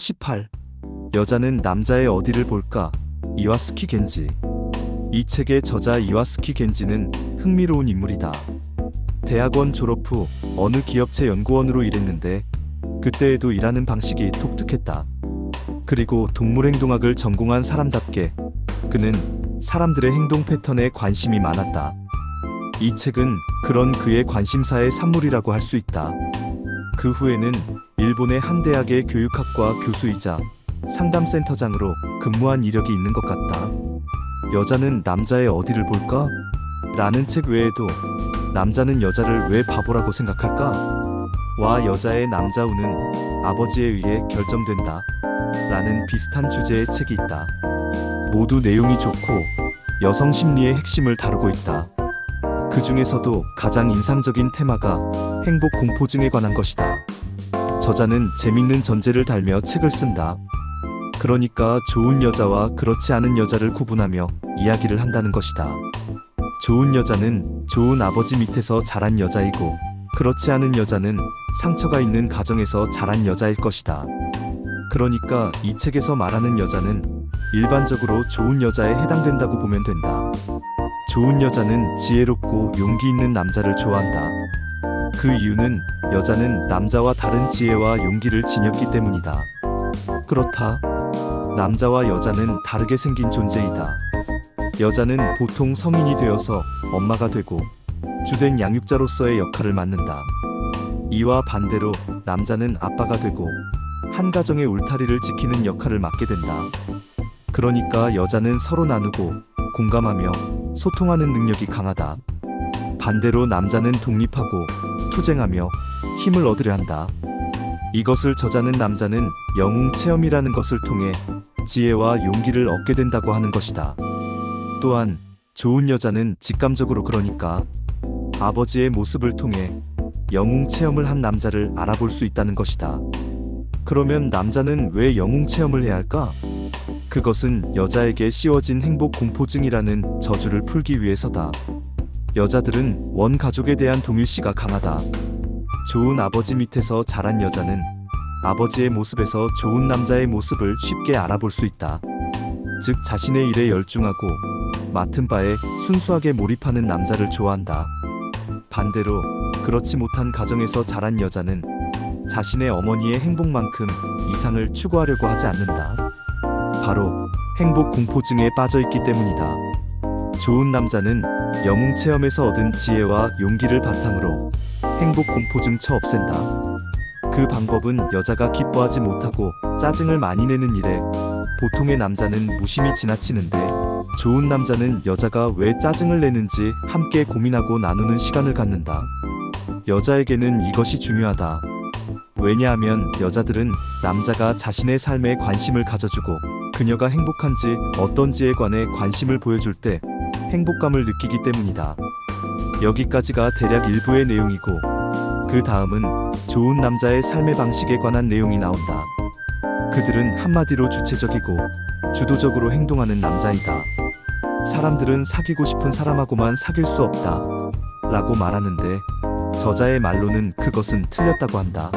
18. 여자는 남자의 어디를 볼까? 이와스키 겐지. 이 책의 저자 이와스키 겐지는 흥미로운 인물이다. 대학원 졸업 후 어느 기업체 연구원으로 일했는데 그때에도 일하는 방식이 독특했다. 그리고 동물행동학을 전공한 사람답게 그는 사람들의 행동 패턴에 관심이 많았다. 이 책은 그런 그의 관심사의 산물이라고 할 수 있다. 그 후에는 일본의 한 대학의 교육학과 교수이자 상담센터장으로 근무한 이력이 있는 것 같다. 여자는 남자의 어디를 볼까? 라는 책 외에도 남자는 여자를 왜 바보라고 생각할까? 와 여자의 남자우는 아버지에 의해 결정된다. 라는 비슷한 주제의 책이 있다. 모두 내용이 좋고 여성 심리의 핵심을 다루고 있다. 그 중에서도 가장 인상적인 테마가 행복 공포증에 관한 것이다. 저자는 재밌는 전제를 달며 책을 쓴다. 그러니까 좋은 여자와 그렇지 않은 여자를 구분하며 이야기를 한다는 것이다. 좋은 여자는 좋은 아버지 밑에서 자란 여자이고 그렇지 않은 여자는 상처가 있는 가정에서 자란 여자일 것이다. 그러니까 이 책에서 말하는 여자는 일반적으로 좋은 여자에 해당된다고 보면 된다. 좋은 여자는 지혜롭고 용기 있는 남자를 좋아한다. 그 이유는 여자는 남자와 다른 지혜와 용기를 지녔기 때문이다. 그렇다. 남자와 여자는 다르게 생긴 존재이다. 여자는 보통 성인이 되어서 엄마가 되고 주된 양육자로서의 역할을 맡는다. 이와 반대로 남자는 아빠가 되고 한 가정의 울타리를 지키는 역할을 맡게 된다. 그러니까 여자는 서로 나누고 공감하며 소통하는 능력이 강하다. 반대로 남자는 독립하고 투쟁하며 힘을 얻으려 한다. 이것을 저자는 남자는 영웅 체험이라는 것을 통해 지혜와 용기를 얻게 된다고 하는 것이다. 또한 좋은 여자는 직감적으로 그러니까 아버지의 모습을 통해 영웅 체험을 한 남자를 알아볼 수 있다는 것이다. 그러면 남자는 왜 영웅 체험을 해야 할까? 그것은 여자에게 씌워진 행복 공포증이라는 저주를 풀기 위해서다. 여자들은 원 가족에 대한 동일시가 강하다. 좋은 아버지 밑에서 자란 여자는 아버지의 모습에서 좋은 남자의 모습을 쉽게 알아볼 수 있다. 즉 자신의 일에 열중하고 맡은 바에 순수하게 몰입하는 남자를 좋아한다. 반대로 그렇지 못한 가정에서 자란 여자는 자신의 어머니의 행복만큼 이상을 추구하려고 하지 않는다. 바로 행복 공포증에 빠져있기 때문이다. 좋은 남자는 영웅 체험에서 얻은 지혜와 용기를 바탕으로 행복 공포증 쳐 없앤다. 그 방법은 여자가 기뻐하지 못하고 짜증을 많이 내는 일에 보통의 남자는 무심히 지나치는데 좋은 남자는 여자가 왜 짜증을 내는지 함께 고민하고 나누는 시간을 갖는다. 여자에게는 이것이 중요하다. 왜냐하면 여자들은 남자가 자신의 삶에 관심을 가져주고 그녀가 행복한지 어떤지에 관해 관심을 보여줄 때 행복감을 느끼기 때문이다. 여기까지가 대략 일부의 내용이고 그 다음은 좋은 남자의 삶의 방식에 관한 내용이 나온다. 그들은 한마디로 주체적이고 주도적으로 행동하는 남자이다. 사람들은 사귀고 싶은 사람하고만 사귈 수 없다 라고 말하는데 저자의 말로는 그것은 틀렸다고 한다.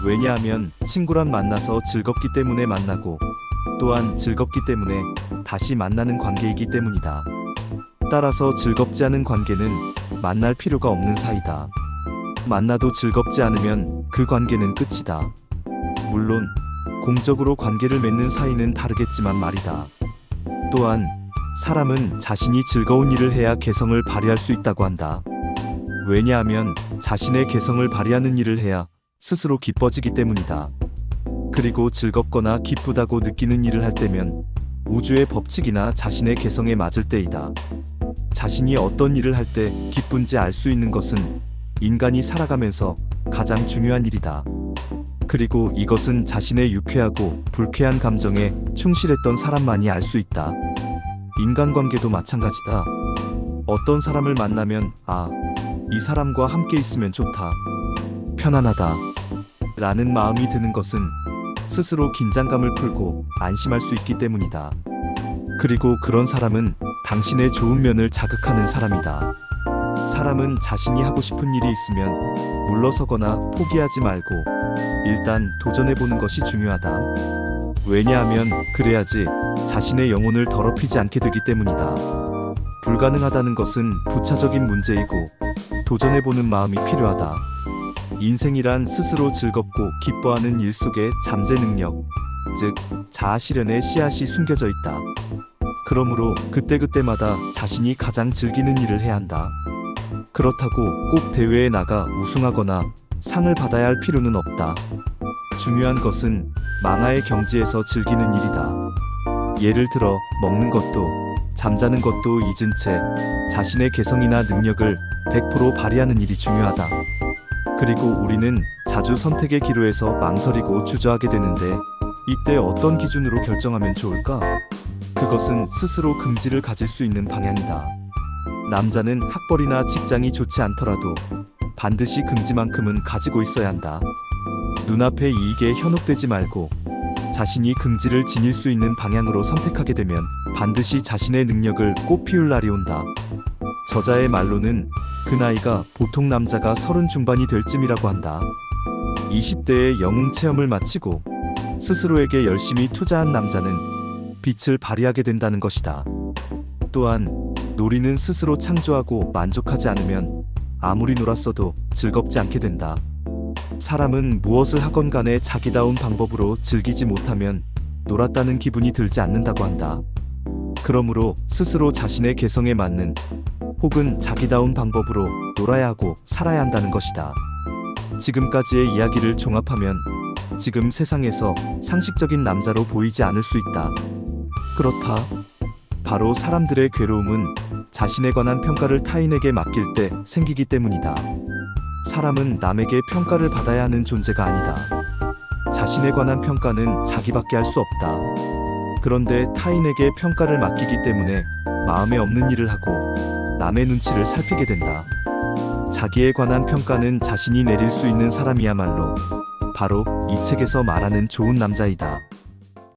왜냐하면 친구란 만나서 즐겁기 때문에 만나고 또한 즐겁기 때문에 다시 만나는 관계이기 때문이다. 따라서 즐겁지 않은 관계는 만날 필요가 없는 사이다. 만나도 즐겁지 않으면 그 관계는 끝이다. 물론 공적으로 관계를 맺는 사이는 다르겠지만 말이다. 또한 사람은 자신이 즐거운 일을 해야 개성을 발휘할 수 있다고 한다. 왜냐하면 자신의 개성을 발휘하는 일을 해야 스스로 기뻐지기 때문이다. 그리고 즐겁거나 기쁘다고 느끼는 일을 할 때면 우주의 법칙이나 자신의 개성에 맞을 때이다. 자신이 어떤 일을 할 때 기쁜지 알 수 있는 것은 인간이 살아가면서 가장 중요한 일이다. 그리고 이것은 자신의 유쾌하고 불쾌한 감정에 충실했던 사람만이 알 수 있다. 인간관계도 마찬가지다. 어떤 사람을 만나면 이 사람과 함께 있으면 좋다, 편안하다 라는 마음이 드는 것은 스스로 긴장감을 풀고 안심할 수 있기 때문이다. 그리고 그런 사람은 당신의 좋은 면을 자극하는 사람이다. 사람은 자신이 하고 싶은 일이 있으면 물러서거나 포기하지 말고 일단 도전해보는 것이 중요하다. 왜냐하면 그래야지 자신의 영혼을 더럽히지 않게 되기 때문이다. 불가능하다는 것은 부차적인 문제이고 도전해보는 마음이 필요하다. 인생이란 스스로 즐겁고 기뻐하는 일 속에 잠재 능력, 즉 자아 실현의 씨앗이 숨겨져 있다. 그러므로 그때그때마다 자신이 가장 즐기는 일을 해야 한다. 그렇다고 꼭 대회에 나가 우승하거나 상을 받아야 할 필요는 없다. 중요한 것은 망아의 경지에서 즐기는 일이다. 예를 들어 먹는 것도 잠자는 것도 잊은 채 자신의 개성이나 능력을 100% 발휘하는 일이 중요하다. 그리고 우리는 자주 선택의 기로에서 망설이고 주저하게 되는데 이때 어떤 기준으로 결정하면 좋을까? 그것은 스스로 긍지를 가질 수 있는 방향이다. 남자는 학벌이나 직장이 좋지 않더라도 반드시 긍지만큼은 가지고 있어야 한다. 눈앞의 이익에 현혹되지 말고 자신이 긍지를 지닐 수 있는 방향으로 선택하게 되면 반드시 자신의 능력을 꽃피울 날이 온다. 저자의 말로는 그 나이가 보통 남자가 30 중반이 될 쯤이라고 한다. 20대의 영웅 체험을 마치고 스스로에게 열심히 투자한 남자는 빛을 발휘하게 된다는 것이다. 또한 놀이는 스스로 창조하고 만족하지 않으면 아무리 놀았어도 즐겁지 않게 된다. 사람은 무엇을 하건 간에 자기다운 방법으로 즐기지 못하면 놀았다는 기분이 들지 않는다고 한다. 그러므로 스스로 자신의 개성에 맞는 혹은 자기다운 방법으로 놀아야 하고 살아야 한다는 것이다. 지금까지의 이야기를 종합하면 지금 세상에서 상식적인 남자로 보이지 않을 수 있다. 그렇다. 바로 사람들의 괴로움은 자신에 관한 평가를 타인에게 맡길 때 생기기 때문이다. 사람은 남에게 평가를 받아야 하는 존재가 아니다. 자신에 관한 평가는 자기밖에 할 수 없다. 그런데 타인에게 평가를 맡기기 때문에 마음에 없는 일을 하고 남의 눈치를 살피게 된다. 자기에 관한 평가는 자신이 내릴 수 있는 사람이야말로 바로 이 책에서 말하는 좋은 남자이다.